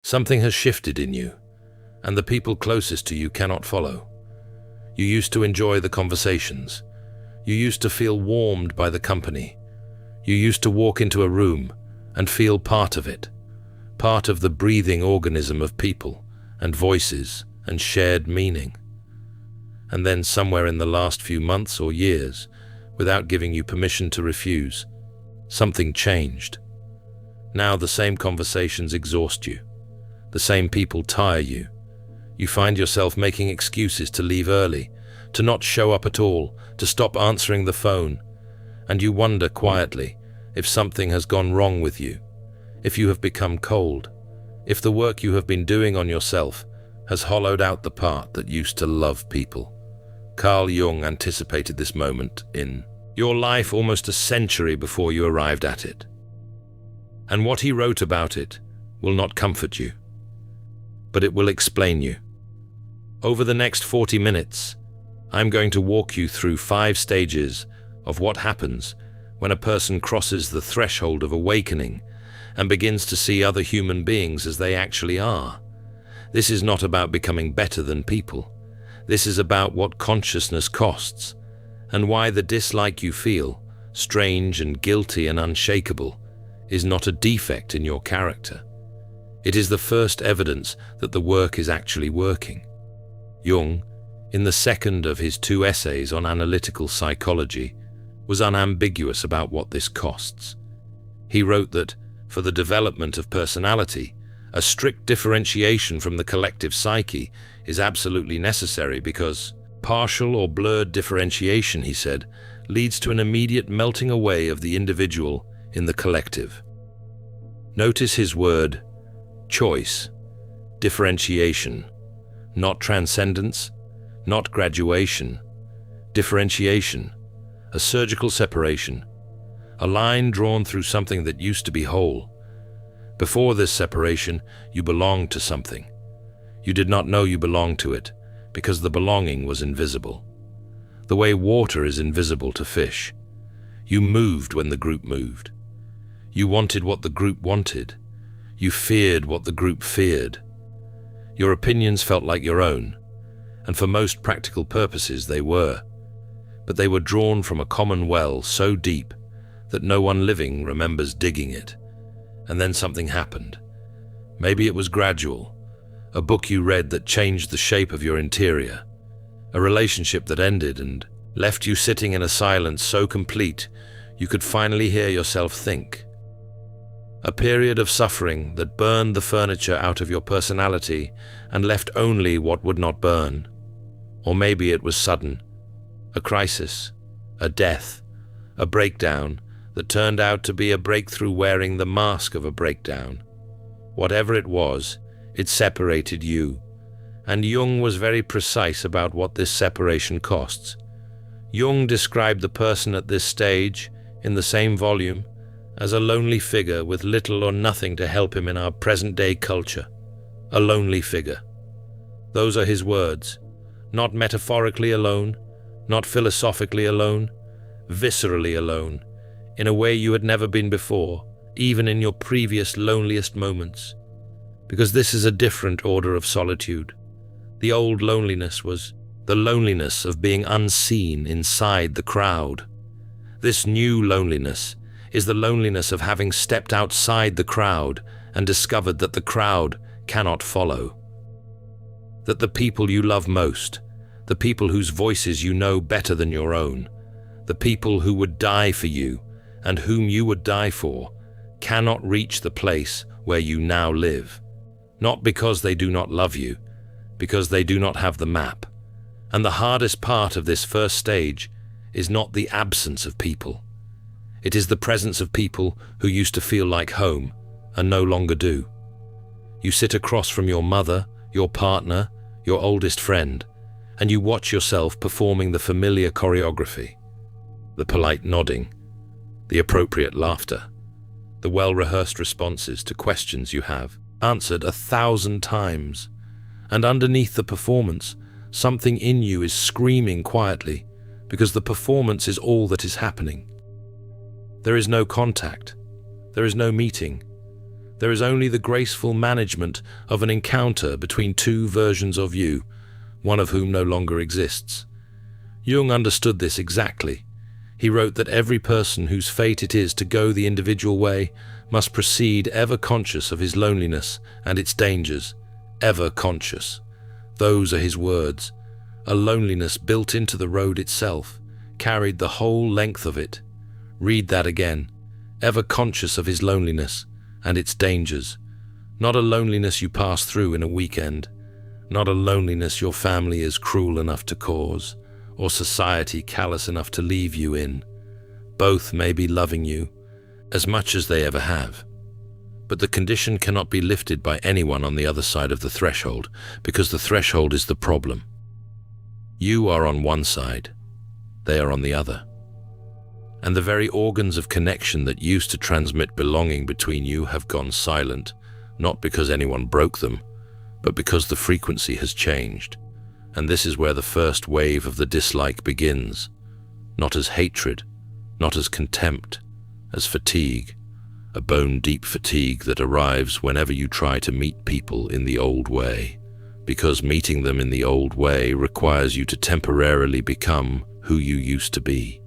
Something has shifted in you, and the people closest to you cannot follow. You used to enjoy the conversations. You used to feel warmed by the company. You used to walk into a room and feel part of it, part of the breathing organism of people and voices and shared meaning. And then somewhere in the last few months or years, without giving you permission to refuse, something changed. Now the same conversations exhaust you. The same people tire you. You find yourself making excuses to leave early, to not show up at all, to stop answering the phone. And you wonder quietly if something has gone wrong with you, if you have become cold, if the work you have been doing on yourself has hollowed out the part that used to love people. Carl Jung anticipated this moment in your life almost a century before you arrived at it. And what he wrote about it will not comfort you, but it will explain you. Over the next 40 minutes, I'm going to walk you through 5 stages of what happens when a person crosses the threshold of awakening and begins to see other human beings as they actually are. This is not about becoming better than people. This is about what consciousness costs, and why the dislike you feel, strange and guilty and unshakable, is not a defect in your character. It is the first evidence that the work is actually working. Jung, in the second of his 2 essays on analytical psychology, was unambiguous about what this costs. He wrote that, for the development of personality, a strict differentiation from the collective psyche is absolutely necessary because partial or blurred differentiation, he said, leads to an immediate melting away of the individual in the collective. Notice his word, choice, differentiation, not transcendence, not graduation, differentiation, a surgical separation, a line drawn through something that used to be whole. Before this separation, you belonged to something. You did not know you belonged to it, because the belonging was invisible. The way water is invisible to fish. You moved when the group moved. You wanted what the group wanted. You feared what the group feared. Your opinions felt like your own, and for most practical purposes they were. But they were drawn from a common well so deep that no one living remembers digging it. And then something happened. Maybe it was gradual. A book you read that changed the shape of your interior. A relationship that ended and left you sitting in a silence so complete you could finally hear yourself think. A period of suffering that burned the furniture out of your personality and left only what would not burn. Or maybe it was sudden. A crisis, a death, a breakdown that turned out to be a breakthrough wearing the mask of a breakdown. Whatever it was, it separated you, and Jung was very precise about what this separation costs. Jung described the person at this stage, in the same volume, as a lonely figure with little or nothing to help him in our present-day culture. A lonely figure. Those are his words, not metaphorically alone, not philosophically alone, viscerally alone, in a way you had never been before, even in your previous loneliest moments. Because this is a different order of solitude. The old loneliness was the loneliness of being unseen inside the crowd. This new loneliness is the loneliness of having stepped outside the crowd and discovered that the crowd cannot follow. That the people you love most, the people whose voices you know better than your own, the people who would die for you and whom you would die for, cannot reach the place where you now live. Not because they do not love you, because they do not have the map. And the hardest part of this first stage is not the absence of people. It is the presence of people who used to feel like home and no longer do. You sit across from your mother, your partner, your oldest friend, and you watch yourself performing the familiar choreography. The polite nodding, the appropriate laughter, the well-rehearsed responses to questions you have answered 1,000 times. And underneath the performance, something in you is screaming quietly, because the performance is all that is happening. There is no contact. There is no meeting. There is only the graceful management of an encounter between two versions of you, one of whom no longer exists. Jung understood this exactly. He wrote that every person whose fate it is to go the individual way must proceed ever conscious of his loneliness and its dangers, ever conscious. Those are his words. A loneliness built into the road itself, carried the whole length of it. Read that again. Ever conscious of his loneliness and its dangers. Not a loneliness you pass through in a weekend. Not a loneliness your family is cruel enough to cause, or society callous enough to leave you in. Both may be loving you, as much as they ever have. But the condition cannot be lifted by anyone on the other side of the threshold, because the threshold is the problem. You are on one side, they are on the other. And the very organs of connection that used to transmit belonging between you have gone silent, not because anyone broke them, but because the frequency has changed. And this is where the first wave of the dislike begins, not as hatred, not as contempt, as fatigue, a bone-deep fatigue that arrives whenever you try to meet people in the old way, because meeting them in the old way requires you to temporarily become who you used to be.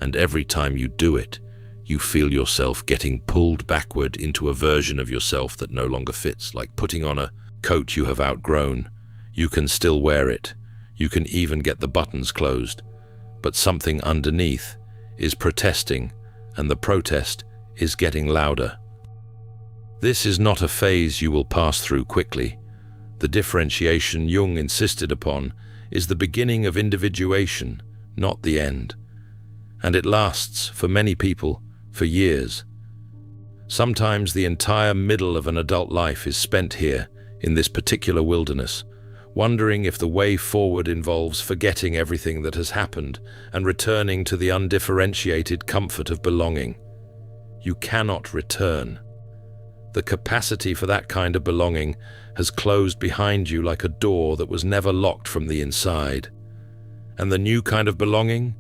And every time you do it, you feel yourself getting pulled backward into a version of yourself that no longer fits, like putting on a coat you have outgrown. You can still wear it. You can even get the buttons closed. But something underneath is protesting, and the protest is getting louder. This is not a phase you will pass through quickly. The differentiation Jung insisted upon is the beginning of individuation, not the end. And it lasts, for many people, for years. Sometimes the entire middle of an adult life is spent here, in this particular wilderness, wondering if the way forward involves forgetting everything that has happened and returning to the undifferentiated comfort of belonging. You cannot return. The capacity for that kind of belonging has closed behind you like a door that was never locked from the inside. And the new kind of belonging,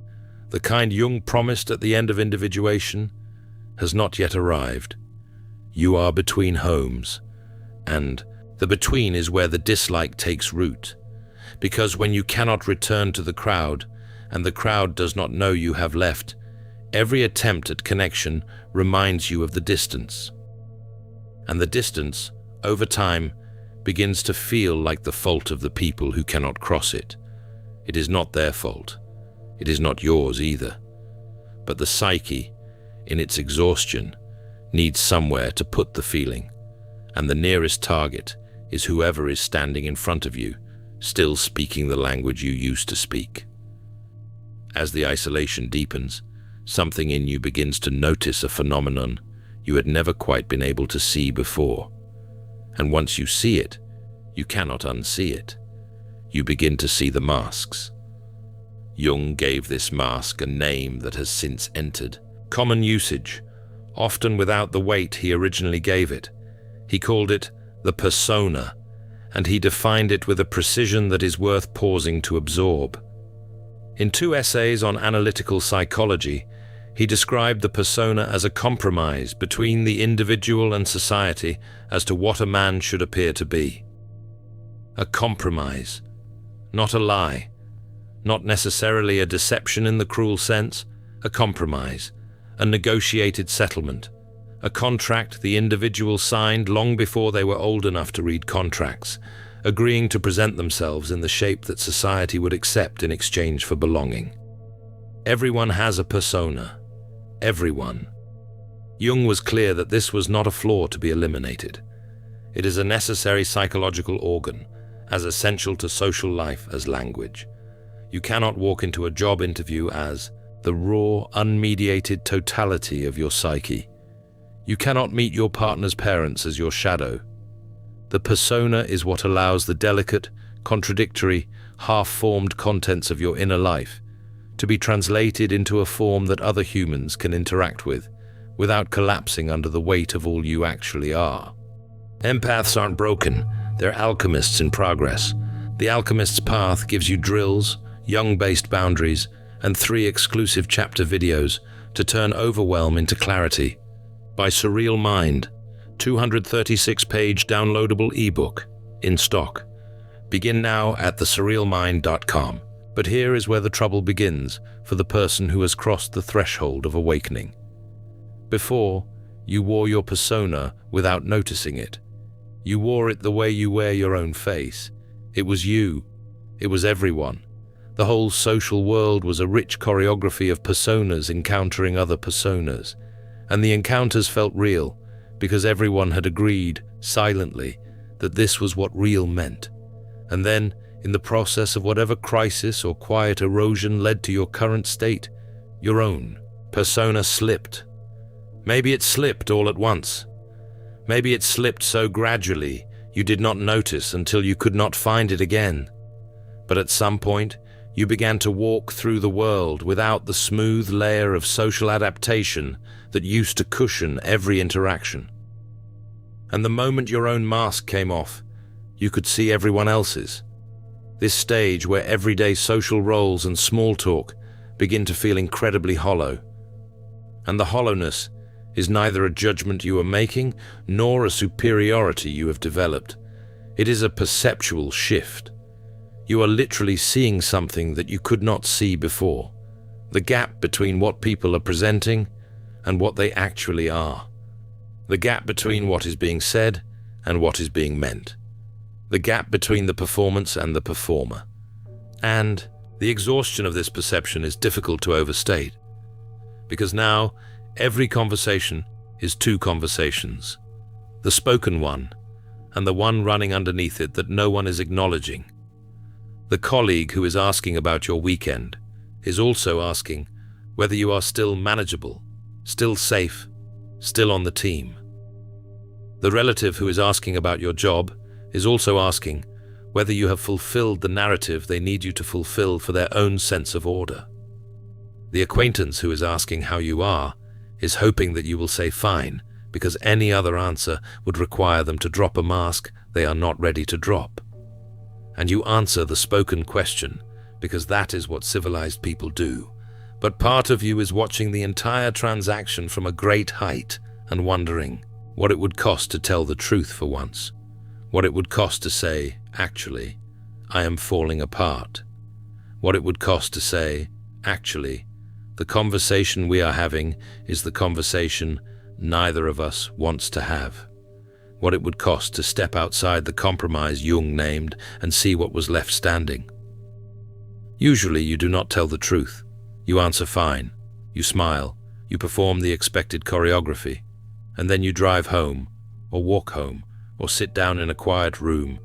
the kind Jung promised at the end of individuation, has not yet arrived. You are between homes, and the between is where the dislike takes root, because when you cannot return to the crowd, and the crowd does not know you have left, every attempt at connection reminds you of the distance. And the distance, over time, begins to feel like the fault of the people who cannot cross it. It is not their fault. It is not yours either. But the psyche, in its exhaustion, needs somewhere to put the feeling, and the nearest target is whoever is standing in front of you, still speaking the language you used to speak. As the isolation deepens, something in you begins to notice a phenomenon you had never quite been able to see before. And once you see it, you cannot unsee it. You begin to see the masks. Jung gave this mask a name that has since entered common usage, often without the weight he originally gave it. He called it the persona, and he defined it with a precision that is worth pausing to absorb. In 2 essays on analytical psychology, he described the persona as a compromise between the individual and society as to what a man should appear to be. A compromise, not a lie, not necessarily a deception in the cruel sense, a compromise, a negotiated settlement, a contract the individual signed long before they were old enough to read contracts, agreeing to present themselves in the shape that society would accept in exchange for belonging. Everyone has a persona. Everyone. Jung was clear that this was not a flaw to be eliminated. It is a necessary psychological organ, as essential to social life as language. You cannot walk into a job interview as the raw, unmediated totality of your psyche. You cannot meet your partner's parents as your shadow. The persona is what allows the delicate, contradictory, half-formed contents of your inner life to be translated into a form that other humans can interact with, without collapsing under the weight of all you actually are. Empaths aren't broken, they're alchemists in progress. The alchemist's path gives you drills, Jung-based boundaries, and 3 exclusive chapter videos to turn overwhelm into clarity. By Surreal Mind, 236-page downloadable ebook in stock. Begin now at thesurrealmind.com. But here is where the trouble begins for the person who has crossed the threshold of awakening. Before, you wore your persona without noticing it. You wore it the way you wear your own face. It was you. It was everyone. The whole social world was a rich choreography of personas encountering other personas. And the encounters felt real because everyone had agreed, silently, that this was what real meant. And then, in the process of whatever crisis or quiet erosion led to your current state, your own persona slipped. Maybe it slipped all at once. Maybe it slipped so gradually you did not notice until you could not find it again. But at some point, you began to walk through the world without the smooth layer of social adaptation that used to cushion every interaction. And the moment your own mask came off, you could see everyone else's. This stage where everyday social roles and small talk begin to feel incredibly hollow. And the hollowness is neither a judgment you are making nor a superiority you have developed. It is a perceptual shift. You are literally seeing something that you could not see before. The gap between what people are presenting and what they actually are. The gap between what is being said and what is being meant. The gap between the performance and the performer. And the exhaustion of this perception is difficult to overstate, because now every conversation is two conversations. The spoken one, and the one running underneath it that no one is acknowledging. The colleague who is asking about your weekend is also asking whether you are still manageable, still safe, still on the team. The relative who is asking about your job is also asking whether you have fulfilled the narrative they need you to fulfill for their own sense of order. The acquaintance who is asking how you are is hoping that you will say fine, because any other answer would require them to drop a mask they are not ready to drop. And you answer the spoken question because that is what civilized people do. But part of you is watching the entire transaction from a great height and wondering what it would cost to tell the truth for once. What it would cost to say, actually, I am falling apart. What it would cost to say, actually, the conversation we are having is the conversation neither of us wants to have. What it would cost to step outside the compromise Jung named and see what was left standing. Usually you do not tell the truth. You answer fine. You smile. You perform the expected choreography. And then you drive home, or walk home, or sit down in a quiet room,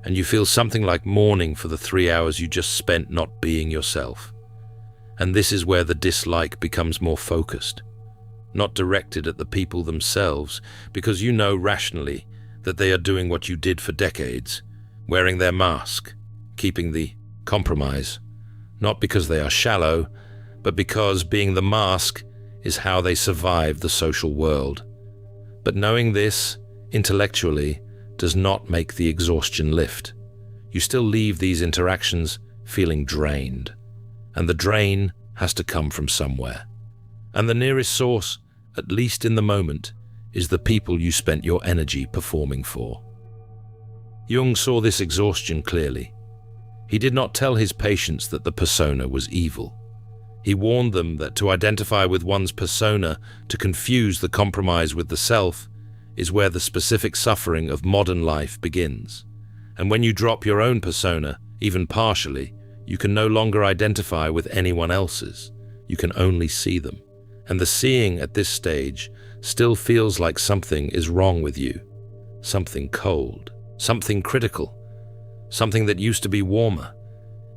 and you feel something like mourning for the 3 hours you just spent not being yourself. And this is where the dislike becomes more focused, not directed at the people themselves, because you know rationally that they are doing what you did for decades, wearing their mask, keeping the compromise, not because they are shallow, but because being the mask is how they survive the social world. But knowing this, intellectually, does not make the exhaustion lift. You still leave these interactions feeling drained, and the drain has to come from somewhere. And the nearest source, at least in the moment, is the people you spent your energy performing for. Jung saw this exhaustion clearly. He did not tell his patients that the persona was evil. He warned them that to identify with one's persona, to confuse the compromise with the self, is where the specific suffering of modern life begins. And when you drop your own persona, even partially, you can no longer identify with anyone else's. You can only see them. And the seeing at this stage still feels like something is wrong with you. Something cold, something critical, something that used to be warmer.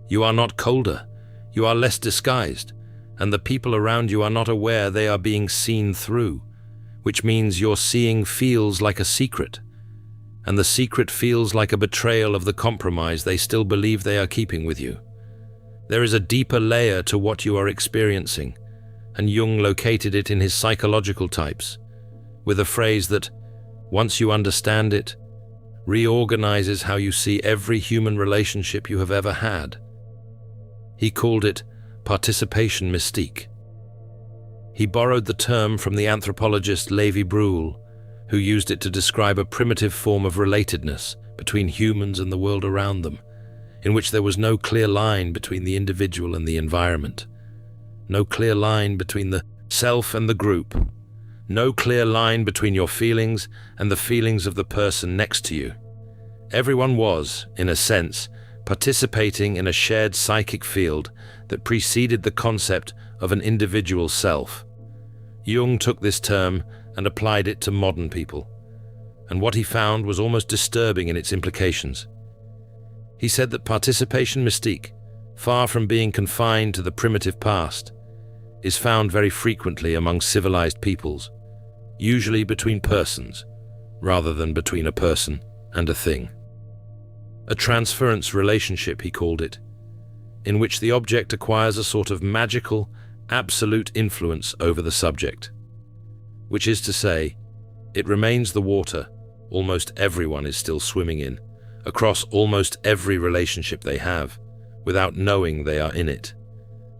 You are not colder, you are less disguised, and the people around you are not aware they are being seen through, which means your seeing feels like a secret, and the secret feels like a betrayal of the compromise they still believe they are keeping with you. There is a deeper layer to what you are experiencing, and Jung located it in his psychological types, with a phrase that, once you understand it, reorganizes how you see every human relationship you have ever had. He called it Participation Mystique. He borrowed the term from the anthropologist Lévy-Bruhl, who used it to describe a primitive form of relatedness between humans and the world around them, in which there was no clear line between the individual and the environment, no clear line between the self and the group, no clear line between your feelings and the feelings of the person next to you. Everyone was, in a sense, participating in a shared psychic field that preceded the concept of an individual self. Jung took this term and applied it to modern people, and what he found was almost disturbing in its implications. He said that participation mystique, far from being confined to the primitive past, is found very frequently among civilized peoples, usually between persons, rather than between a person and a thing. A transference relationship, he called it, in which the object acquires a sort of magical, absolute influence over the subject. Which is to say, it remains the water almost everyone is still swimming in, across almost every relationship they have, without knowing they are in it.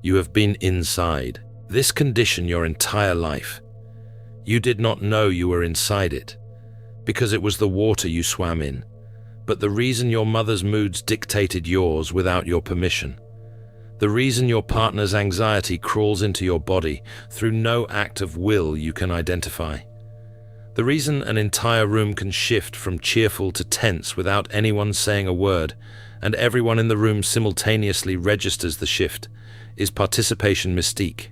You have been inside this condition your entire life. You did not know you were inside it, because it was the water you swam in, but the reason your mother's moods dictated yours without your permission. The reason your partner's anxiety crawls into your body through no act of will you can identify. The reason an entire room can shift from cheerful to tense without anyone saying a word, and everyone in the room simultaneously registers the shift, is participation mystique.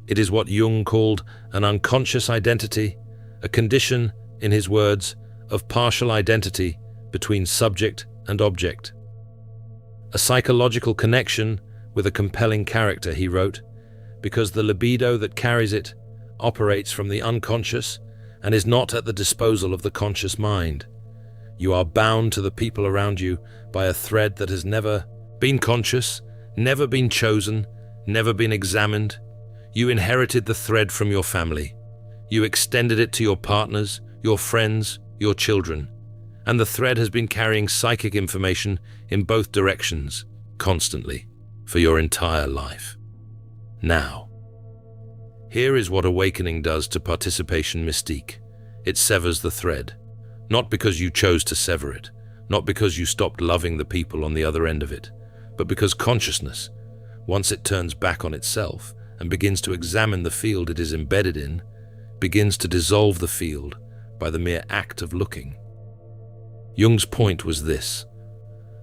It is what Jung called an unconscious identity, a condition, in his words, of partial identity between subject and object. A psychological connection with a compelling character, he wrote, because the libido that carries it operates from the unconscious and is not at the disposal of the conscious mind. You are bound to the people around you by a thread that has never been conscious, never been chosen, never been examined. You inherited the thread from your family. You extended it to your partners, your friends, your children, and the thread has been carrying psychic information in both directions, constantly, for your entire life. Now, here is what awakening does to participation mystique. It severs the thread, not because you chose to sever it, not because you stopped loving the people on the other end of it, but because consciousness, once it turns back on itself and begins to examine the field it is embedded in, begins to dissolve the field by the mere act of looking. Jung's point was this: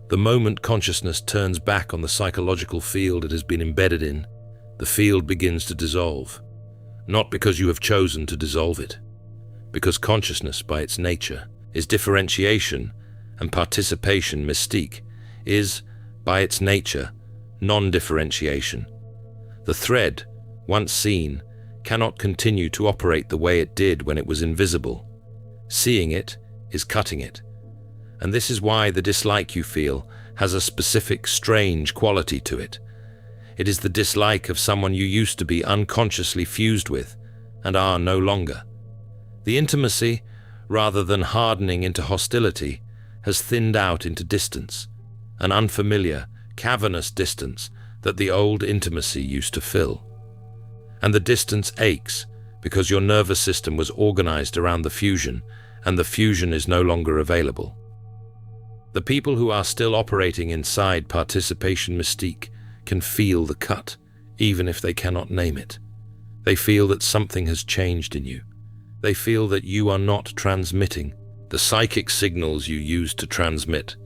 the moment consciousness turns back on the psychological field it has been embedded in, the field begins to dissolve, not because you have chosen to dissolve it, because consciousness by its nature is differentiation, and participation mystique is, by its nature, non-differentiation. The thread, once seen, cannot continue to operate the way it did when it was invisible. Seeing it is cutting it. And this is why the dislike you feel has a specific, strange quality to it. It is the dislike of someone you used to be unconsciously fused with and are no longer. The intimacy, rather than hardening into hostility, has thinned out into distance, an unfamiliar, cavernous distance that the old intimacy used to fill. And the distance aches because your nervous system was organized around the fusion, and the fusion is no longer available. The people who are still operating inside participation mystique can feel the cut, even if they cannot name it. They feel that something has changed in you. They feel that you are not transmitting the psychic signals you used to transmit,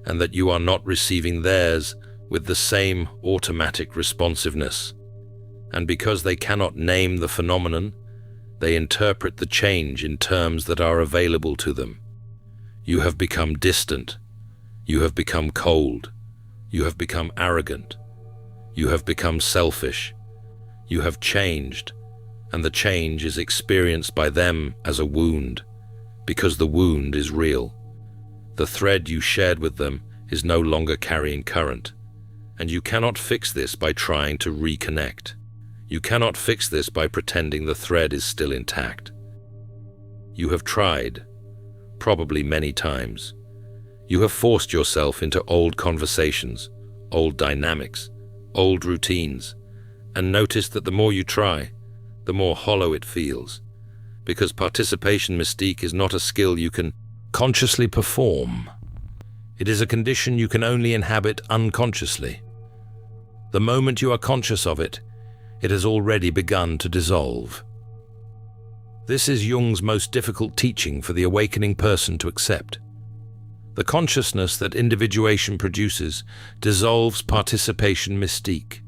and that you are not receiving theirs with the same automatic responsiveness. And because they cannot name the phenomenon, they interpret the change in terms that are available to them. You have become distant. You have become cold. You have become arrogant. You have become selfish. You have changed, and the change is experienced by them as a wound, because the wound is real. The thread you shared with them is no longer carrying current, and you cannot fix this by trying to reconnect. You cannot fix this by pretending the thread is still intact. You have tried, probably many times. You have forced yourself into old conversations, old dynamics, old routines, and noticed that the more you try, the more hollow it feels, because participation mystique is not a skill you can consciously perform. It is a condition you can only inhabit unconsciously. The moment you are conscious of it, it has already begun to dissolve. This is Jung's most difficult teaching for the awakening person to accept. The consciousness that individuation produces dissolves participation mystique,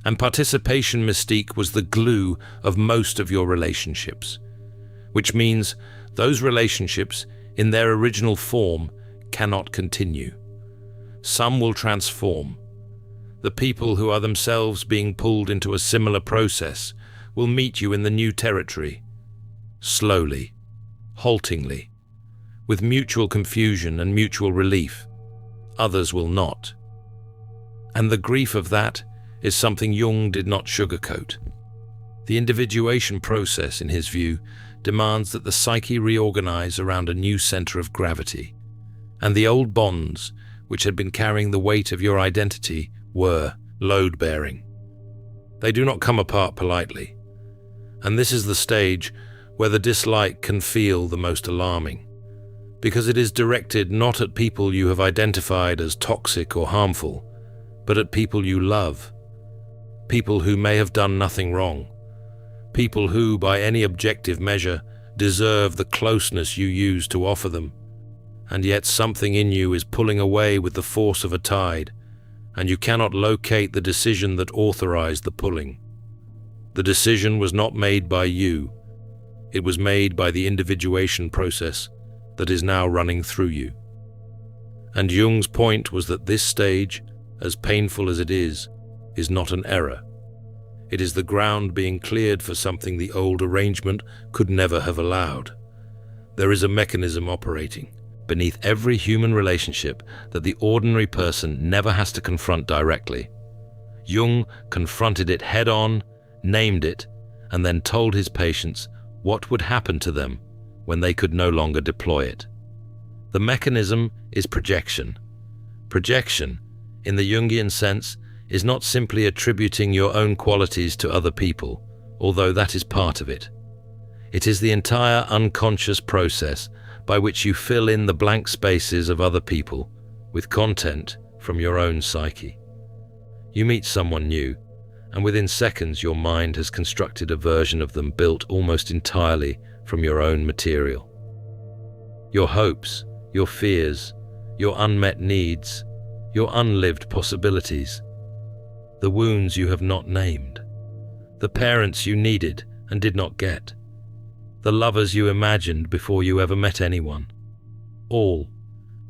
and participation mystique was the glue of most of your relationships, which means those relationships in their original form cannot continue. Some will transform. The people who are themselves being pulled into a similar process will meet you in the new territory, slowly, haltingly, with mutual confusion and mutual relief. Others will not. And the grief of that is something Jung did not sugarcoat. The individuation process, in his view, demands that the psyche reorganize around a new center of gravity, and the old bonds, which had been carrying the weight of your identity, were load-bearing. They do not come apart politely, and this is the stage where the dislike can feel the most alarming, because it is directed not at people you have identified as toxic or harmful, but at people you love, people who may have done nothing wrong, people who, by any objective measure, deserve the closeness you use to offer them, and yet something in you is pulling away with the force of a tide, and you cannot locate the decision that authorized the pulling. The decision was not made by you. It was made by the individuation process that is now running through you. And Jung's point was that this stage, as painful as it is not an error. It is the ground being cleared for something the old arrangement could never have allowed. There is a mechanism operating beneath every human relationship that the ordinary person never has to confront directly. Jung confronted it head-on, named it, and then told his patients what would happen to them when they could no longer deploy it. The mechanism is projection. Projection, in the Jungian sense, is not simply attributing your own qualities to other people, although that is part of it. It is the entire unconscious process by which you fill in the blank spaces of other people with content from your own psyche. You meet someone new, and within seconds your mind has constructed a version of them built almost entirely from your own material. Your hopes, your fears, your unmet needs, your unlived possibilities, the wounds you have not named, the parents you needed and did not get, the lovers you imagined before you ever met anyone. All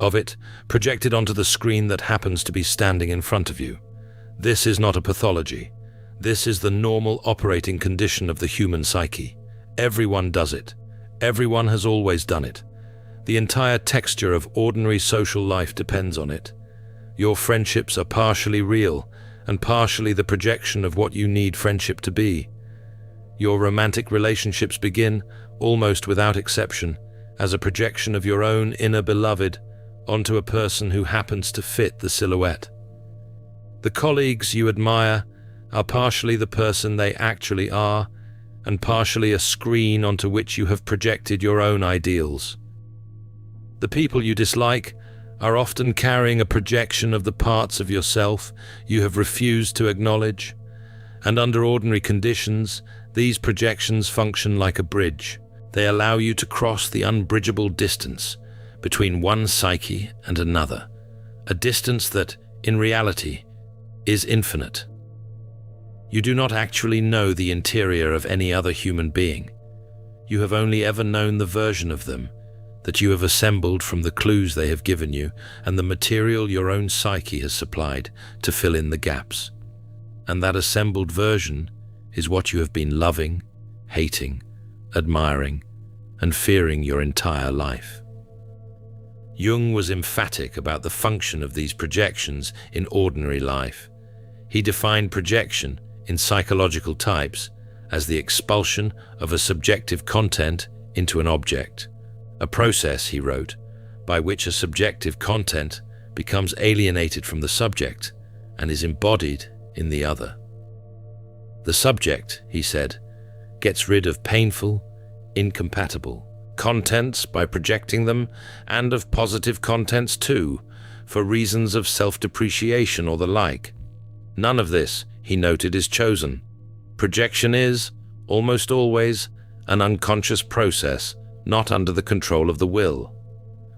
of it projected onto the screen that happens to be standing in front of you. This is not a pathology. This is the normal operating condition of the human psyche. Everyone does it. Everyone has always done it. The entire texture of ordinary social life depends on it. Your friendships are partially real and partially the projection of what you need friendship to be. Your romantic relationships begin, almost without exception, as a projection of your own inner beloved onto a person who happens to fit the silhouette. The colleagues you admire are partially the person they actually are, and partially a screen onto which you have projected your own ideals. The people you dislike are often carrying a projection of the parts of yourself you have refused to acknowledge, and under ordinary conditions, these projections function like a bridge. They allow you to cross the unbridgeable distance between one psyche and another, a distance that, in reality, is infinite. You do not actually know the interior of any other human being. You have only ever known the version of them that you have assembled from the clues they have given you and the material your own psyche has supplied to fill in the gaps. And that assembled version is what you have been loving, hating, admiring, and fearing your entire life. Jung was emphatic about the function of these projections in ordinary life. He defined projection in psychological types as the expulsion of a subjective content into an object, a process, he wrote, by which a subjective content becomes alienated from the subject and is embodied in the other. The subject, he said, gets rid of painful, incompatible. Contents by projecting them, and of positive contents too, for reasons of self-depreciation or the like. None of this, he noted, is chosen. Projection is, almost always, an unconscious process, not under the control of the will.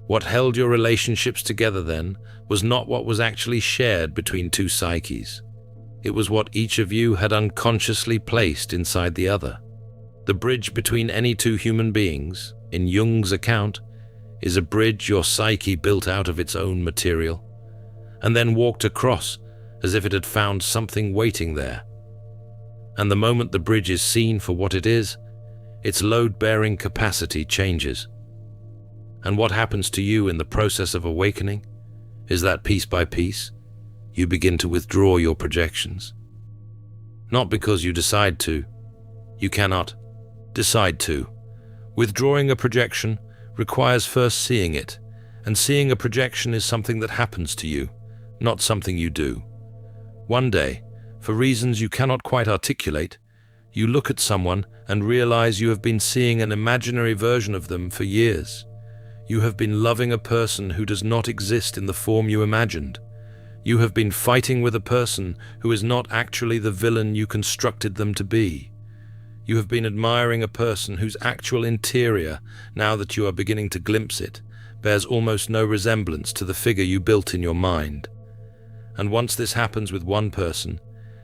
What held your relationships together then was not what was actually shared between two psyches. It was what each of you had unconsciously placed inside the other. The bridge between any two human beings, in Jung's account, is a bridge your psyche built out of its own material, and then walked across as if it had found something waiting there. And the moment the bridge is seen for what it is, its load-bearing capacity changes. And what happens to you in the process of awakening is that piece by piece, you begin to withdraw your projections. Not because you decide to. You cannot decide to. Withdrawing a projection requires first seeing it, and seeing a projection is something that happens to you, not something you do. One day, for reasons you cannot quite articulate, you look at someone and realize you have been seeing an imaginary version of them for years. You have been loving a person who does not exist in the form you imagined. You have been fighting with a person who is not actually the villain you constructed them to be. You have been admiring a person whose actual interior, now that you are beginning to glimpse it, bears almost no resemblance to the figure you built in your mind. And once this happens with one person,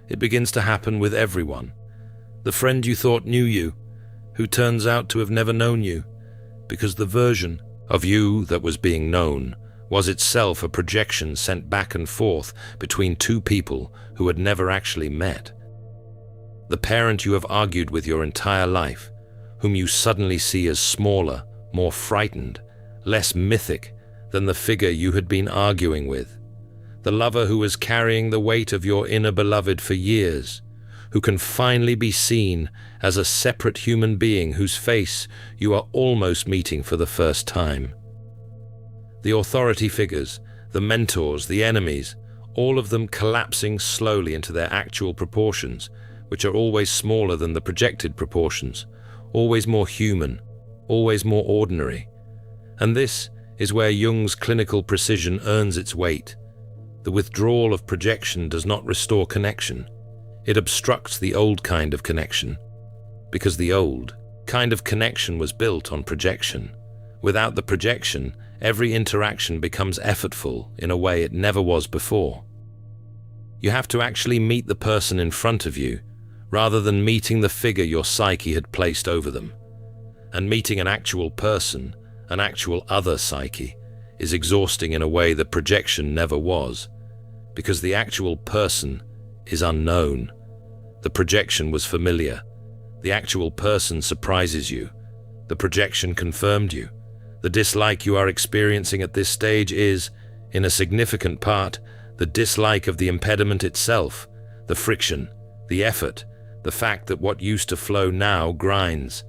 it begins to happen with everyone. The friend you thought knew you, who turns out to have never known you, because the version of you that was being known was itself a projection sent back and forth between two people who had never actually met. The parent you have argued with your entire life, whom you suddenly see as smaller, more frightened, less mythic than the figure you had been arguing with. The lover who was carrying the weight of your inner beloved for years, who can finally be seen as a separate human being whose face you are almost meeting for the first time. The authority figures, the mentors, the enemies, all of them collapsing slowly into their actual proportions, which are always smaller than the projected proportions, always more human, always more ordinary. And this is where Jung's clinical precision earns its weight. The withdrawal of projection does not restore connection. It obstructs the old kind of connection, because the old kind of connection was built on projection. Without the projection, every interaction becomes effortful in a way it never was before. You have to actually meet the person in front of you, rather than meeting the figure your psyche had placed over them. And meeting an actual person, an actual other psyche, is exhausting in a way that projection never was, because the actual person is unknown. The projection was familiar. The actual person surprises you. The projection confirmed you. The dislike you are experiencing at this stage is, in a significant part, the dislike of the impediment itself, the friction, the effort, the fact that what used to flow now grinds.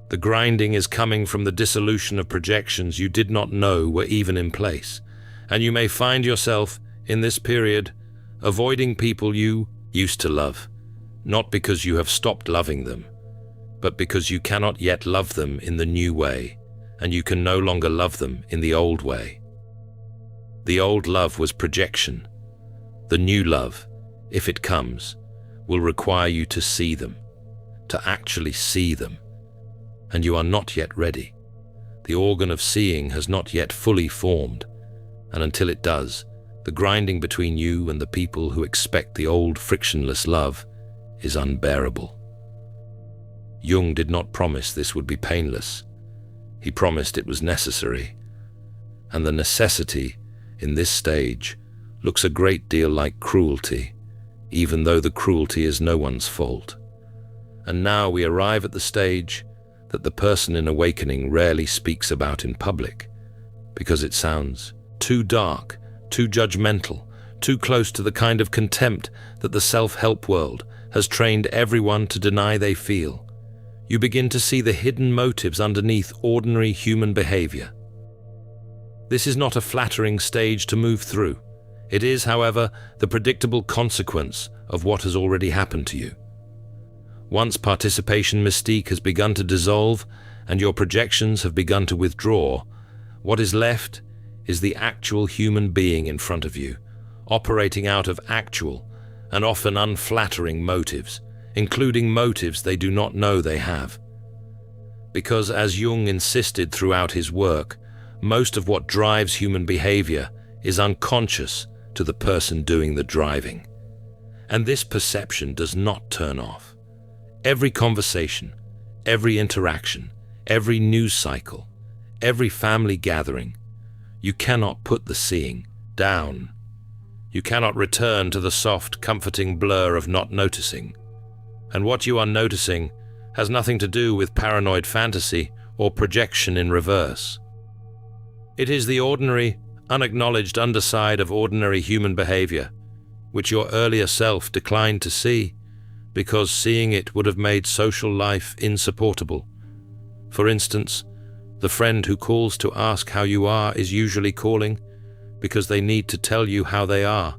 The grinding is coming from the dissolution of projections you did not know were even in place, and you may find yourself, in this period, avoiding people you used to love, not because you have stopped loving them, but because you cannot yet love them in the new way, and you can no longer love them in the old way. The old love was projection. The new love, if it comes, will require you to see them, to actually see them, and you are not yet ready. The organ of seeing has not yet fully formed, and until it does, the grinding between you and the people who expect the old frictionless love is unbearable. Jung did not promise this would be painless. He promised it was necessary, and the necessity in this stage looks a great deal like cruelty, even though the cruelty is no one's fault. And now we arrive at the stage that the person in awakening rarely speaks about in public, because it sounds too dark, too judgmental, too close to the kind of contempt that the self-help world has trained everyone to deny they feel. You begin to see the hidden motives underneath ordinary human behavior. This is not a flattering stage to move through. It is, however, the predictable consequence of what has already happened to you. Once participation mystique has begun to dissolve and your projections have begun to withdraw, what is left is the actual human being in front of you, operating out of actual and often unflattering motives, including motives they do not know they have. Because, as Jung insisted throughout his work, most of what drives human behavior is unconscious to the person doing the driving. And this perception does not turn off. Every conversation, every interaction, every news cycle, every family gathering, you cannot put the seeing down. You cannot return to the soft, comforting blur of not noticing. And what you are noticing has nothing to do with paranoid fantasy or projection in reverse. It is the ordinary, unacknowledged underside of ordinary human behavior, which your earlier self declined to see, because seeing it would have made social life insupportable. For instance, the friend who calls to ask how you are is usually calling because they need to tell you how they are.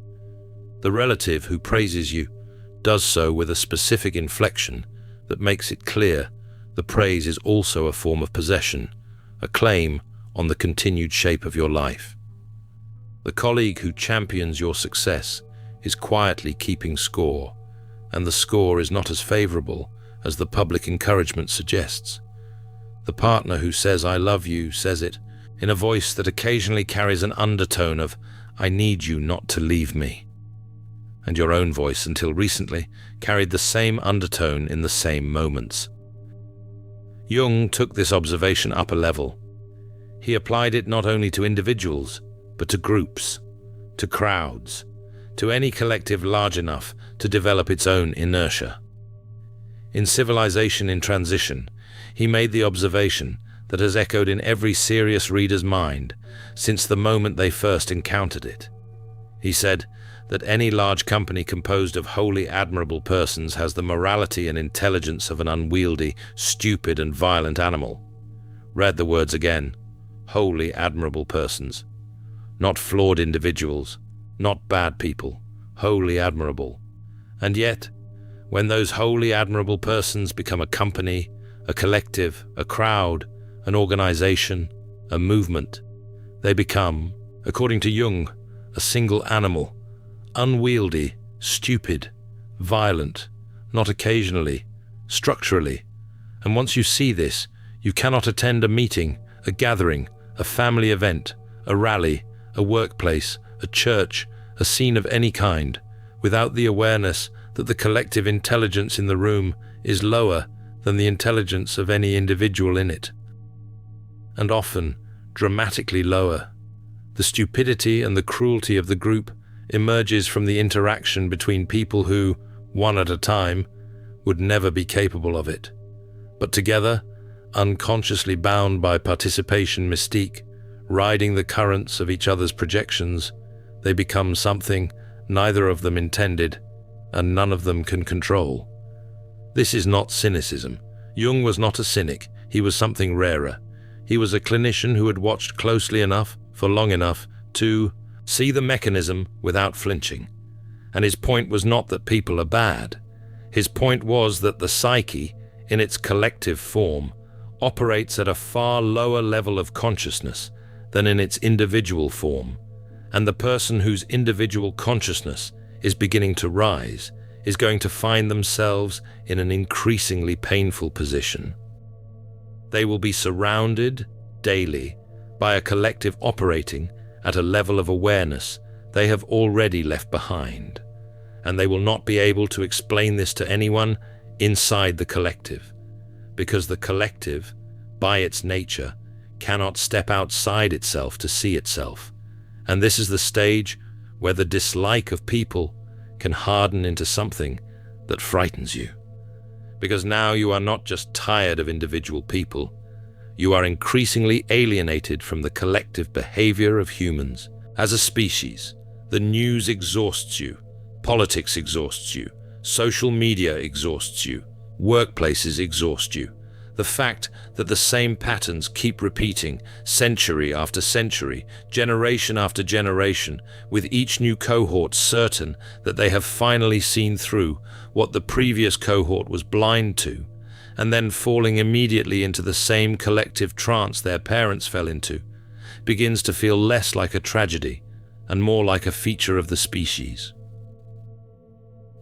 The relative who praises you does so with a specific inflection that makes it clear the praise is also a form of possession, a claim on the continued shape of your life. The colleague who champions your success is quietly keeping score, and the score is not as favorable as the public encouragement suggests. The partner who says "I love you" says it in a voice that occasionally carries an undertone of "I need you not to leave me." And your own voice, until recently, carried the same undertone in the same moments. Jung took this observation up a level. He applied it not only to individuals, but to groups, to crowds, to any collective large enough to develop its own inertia. In Civilization in Transition, he made the observation that has echoed in every serious reader's mind since the moment they first encountered it. He said that any large company composed of wholly admirable persons has the morality and intelligence of an unwieldy, stupid and violent animal. Read the words again: wholly admirable persons. Not flawed individuals, not bad people, wholly admirable. And yet, when those wholly admirable persons become a company, a collective, a crowd, an organization, a movement, they become, according to Jung, a single animal, unwieldy, stupid, violent, not occasionally, structurally. And once you see this, you cannot attend a meeting, a gathering, a family event, a rally, a workplace, a church, a scene of any kind, without the awareness that the collective intelligence in the room is lower than the intelligence of any individual in it. And often, dramatically lower. The stupidity and the cruelty of the group emerges from the interaction between people who, one at a time, would never be capable of it. But together, unconsciously bound by participation mystique, riding the currents of each other's projections, they become something neither of them intended and none of them can control. This is not cynicism. Jung was not a cynic. He was something rarer. He was a clinician who had watched closely enough, for long enough, to see the mechanism without flinching. And his point was not that people are bad. His point was that the psyche, in its collective form, operates at a far lower level of consciousness than in its individual form, and the person whose individual consciousness is beginning to rise is going to find themselves in an increasingly painful position. They will be surrounded daily by a collective operating at a level of awareness they have already left behind, and they will not be able to explain this to anyone inside the collective, because the collective, by its nature, cannot step outside itself to see itself. And this is the stage where the dislike of people can harden into something that frightens you. Because now you are not just tired of individual people, you are increasingly alienated from the collective behavior of humans. As a species, the news exhausts you, politics exhausts you, social media exhausts you, workplaces exhaust you. The fact that the same patterns keep repeating century after century, generation after generation, with each new cohort certain that they have finally seen through what the previous cohort was blind to, and then falling immediately into the same collective trance their parents fell into, begins to feel less like a tragedy and more like a feature of the species.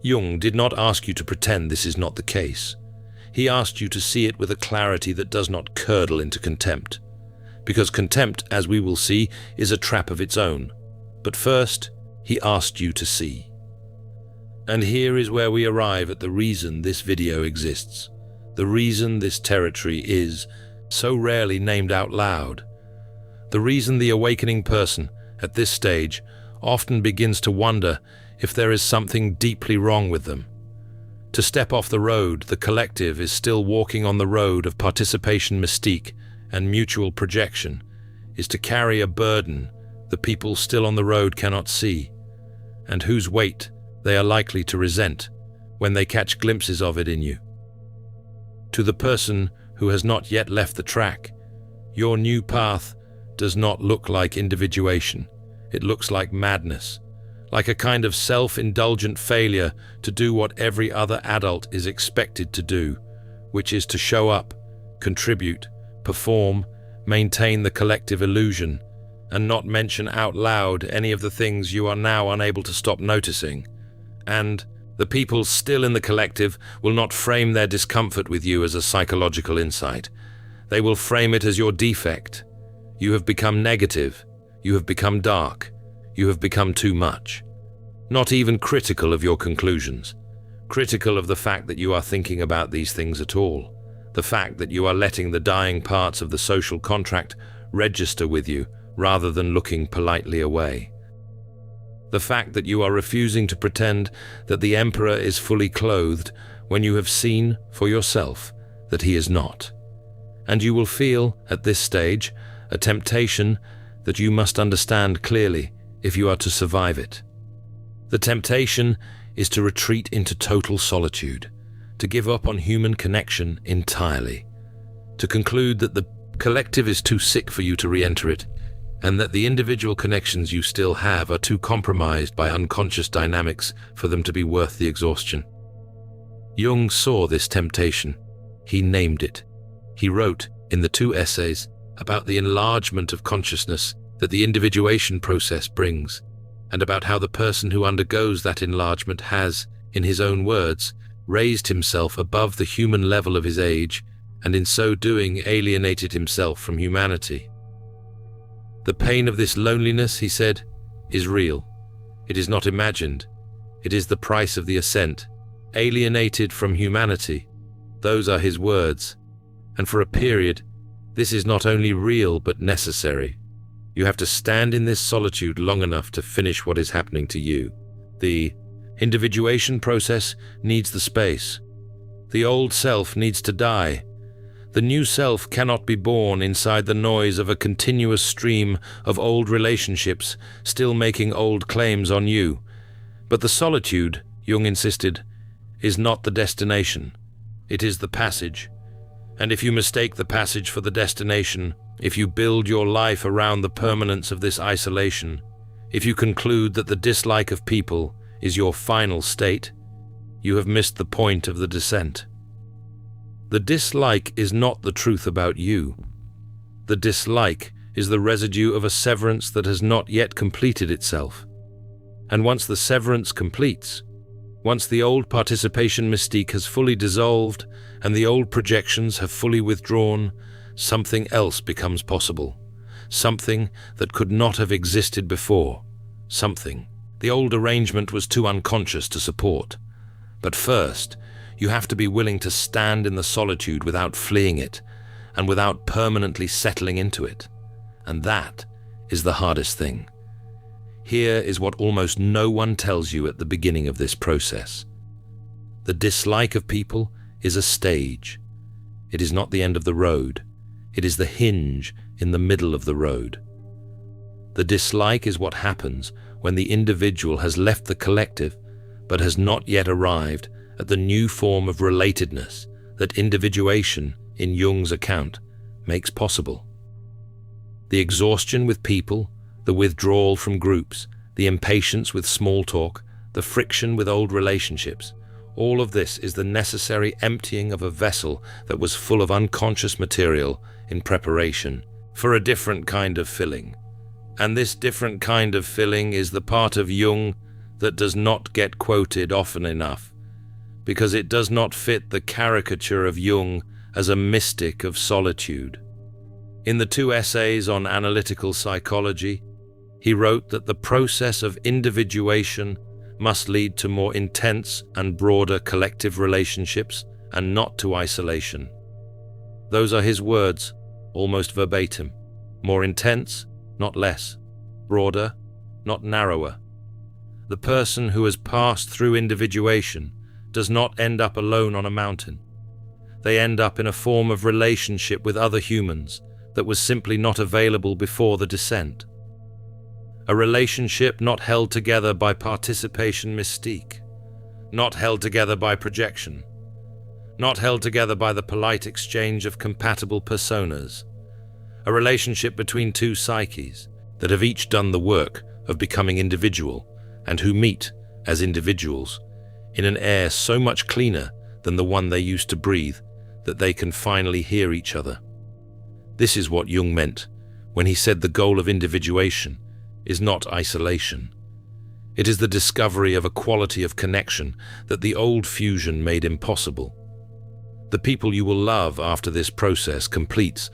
Jung did not ask you to pretend this is not the case. He asked you to see it with a clarity that does not curdle into contempt. Because contempt, as we will see, is a trap of its own. But first, he asked you to see. And here is where we arrive at the reason this video exists. The reason this territory is so rarely named out loud. The reason the awakening person, at this stage, often begins to wonder if there is something deeply wrong with them. To step off the road, the collective is still walking on the road of participation mystique and mutual projection, is to carry a burden the people still on the road cannot see, and whose weight they are likely to resent when they catch glimpses of it in you. To the person who has not yet left the track, your new path does not look like individuation. It looks like madness, like a kind of self-indulgent failure to do what every other adult is expected to do, which is to show up, contribute, perform, maintain the collective illusion, and not mention out loud any of the things you are now unable to stop noticing. And the people still in the collective will not frame their discomfort with you as a psychological insight. They will frame it as your defect. You have become negative. You have become dark. You have become too much. Not even critical of your conclusions. Critical of the fact that you are thinking about these things at all. The fact that you are letting the dying parts of the social contract register with you rather than looking politely away. The fact that you are refusing to pretend that the emperor is fully clothed when you have seen for yourself that he is not. And you will feel, at this stage, a temptation that you must understand clearly if you are to survive it. The temptation is to retreat into total solitude, to give up on human connection entirely, to conclude that the collective is too sick for you to re-enter it, and that the individual connections you still have are too compromised by unconscious dynamics for them to be worth the exhaustion. Jung saw this temptation. He named it. He wrote in the 2 essays about the enlargement of consciousness that the individuation process brings, and about how the person who undergoes that enlargement has, in his own words, raised himself above the human level of his age, and in so doing alienated himself from humanity. The pain of this loneliness, he said, is real. It is not imagined. It is the price of the ascent. Alienated from humanity. Those are his words. And for a period, this is not only real but necessary. You have to stand in this solitude long enough to finish what is happening to you. The individuation process needs the space. The old self needs to die. The new self cannot be born inside the noise of a continuous stream of old relationships still making old claims on you. But the solitude, Jung insisted, is not the destination. It is the passage. And if you mistake the passage for the destination, if you build your life around the permanence of this isolation, if you conclude that the dislike of people is your final state, you have missed the point of the descent. The dislike is not the truth about you. The dislike is the residue of a severance that has not yet completed itself. And once the severance completes, once the old participation mystique has fully dissolved and the old projections have fully withdrawn, something else becomes possible. Something that could not have existed before. Something the old arrangement was too unconscious to support. But first, you have to be willing to stand in the solitude without fleeing it and without permanently settling into it. And that is the hardest thing. Here is what almost no one tells you at the beginning of this process. The dislike of people is a stage. It is not the end of the road. It is the hinge in the middle of the road. The dislike is what happens when the individual has left the collective but has not yet arrived at the new form of relatedness that individuation, in Jung's account, makes possible. The exhaustion with people, the withdrawal from groups, the impatience with small talk, the friction with old relationships, All of this is the necessary emptying of a vessel that was full of unconscious material in preparation for a different kind of filling. And this different kind of filling is the part of Jung that does not get quoted often enough, because it does not fit the caricature of Jung as a mystic of solitude. In the 2 essays on analytical psychology, he wrote that the process of individuation must lead to more intense and broader collective relationships and not to isolation. Those are his words, almost verbatim. More intense, not less. Broader, not narrower. The person who has passed through individuation does not end up alone on a mountain. They end up in a form of relationship with other humans that was simply not available before the descent. A relationship not held together by participation mystique, not held together by projection, not held together by the polite exchange of compatible personas. A relationship between 2 psyches that have each done the work of becoming individual and who meet as individuals in an air so much cleaner than the one they used to breathe that they can finally hear each other. This is what Jung meant when he said the goal of individuation is not isolation. It is the discovery of a quality of connection that the old fusion made impossible. The people you will love after this process completes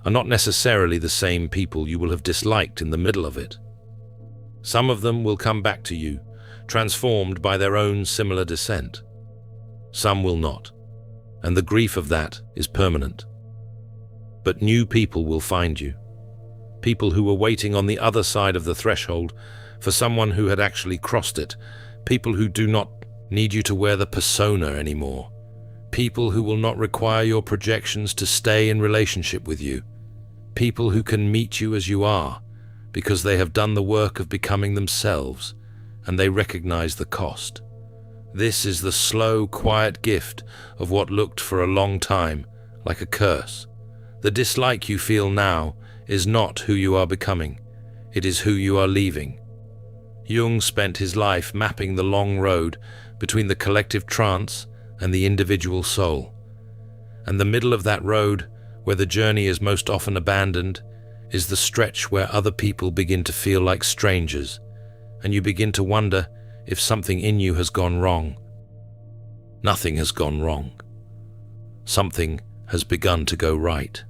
are not necessarily the same people you will have disliked in the middle of it. Some of them will come back to you, transformed by their own similar descent. Some will not, and the grief of that is permanent. But new people will find you. People who were waiting on the other side of the threshold for someone who had actually crossed it. People who do not need you to wear the persona anymore. People who will not require your projections to stay in relationship with you. People who can meet you as you are because they have done the work of becoming themselves and they recognize the cost. This is the slow, quiet gift of what looked for a long time like a curse. The dislike you feel now is not who you are becoming. It is who you are leaving. Jung spent his life mapping the long road between the collective trance and the individual soul. And the middle of that road, where the journey is most often abandoned, is the stretch where other people begin to feel like strangers, and you begin to wonder if something in you has gone wrong. Nothing has gone wrong. Something has begun to go right.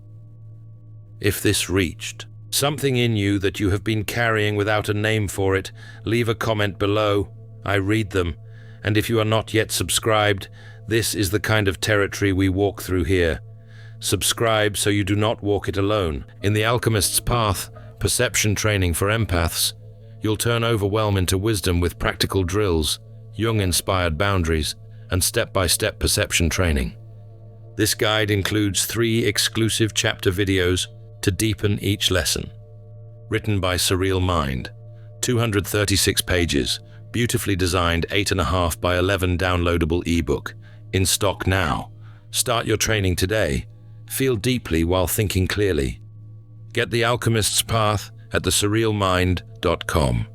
If this reached something in you that you have been carrying without a name for it, leave a comment below. I read them. And if you are not yet subscribed, this is the kind of territory we walk through here. Subscribe so you do not walk it alone. In The Alchemist's Path, perception training for empaths, you'll turn overwhelm into wisdom with practical drills, Jung-inspired boundaries, and step-by-step perception training. This guide includes 3 exclusive chapter videos to deepen each lesson. Written by Surreal Mind, 236 pages, beautifully designed 8.5 by 11 downloadable ebook, in stock now. Start your training today. Feel deeply while thinking clearly. Get The Alchemist's Path at thesurrealmind.com.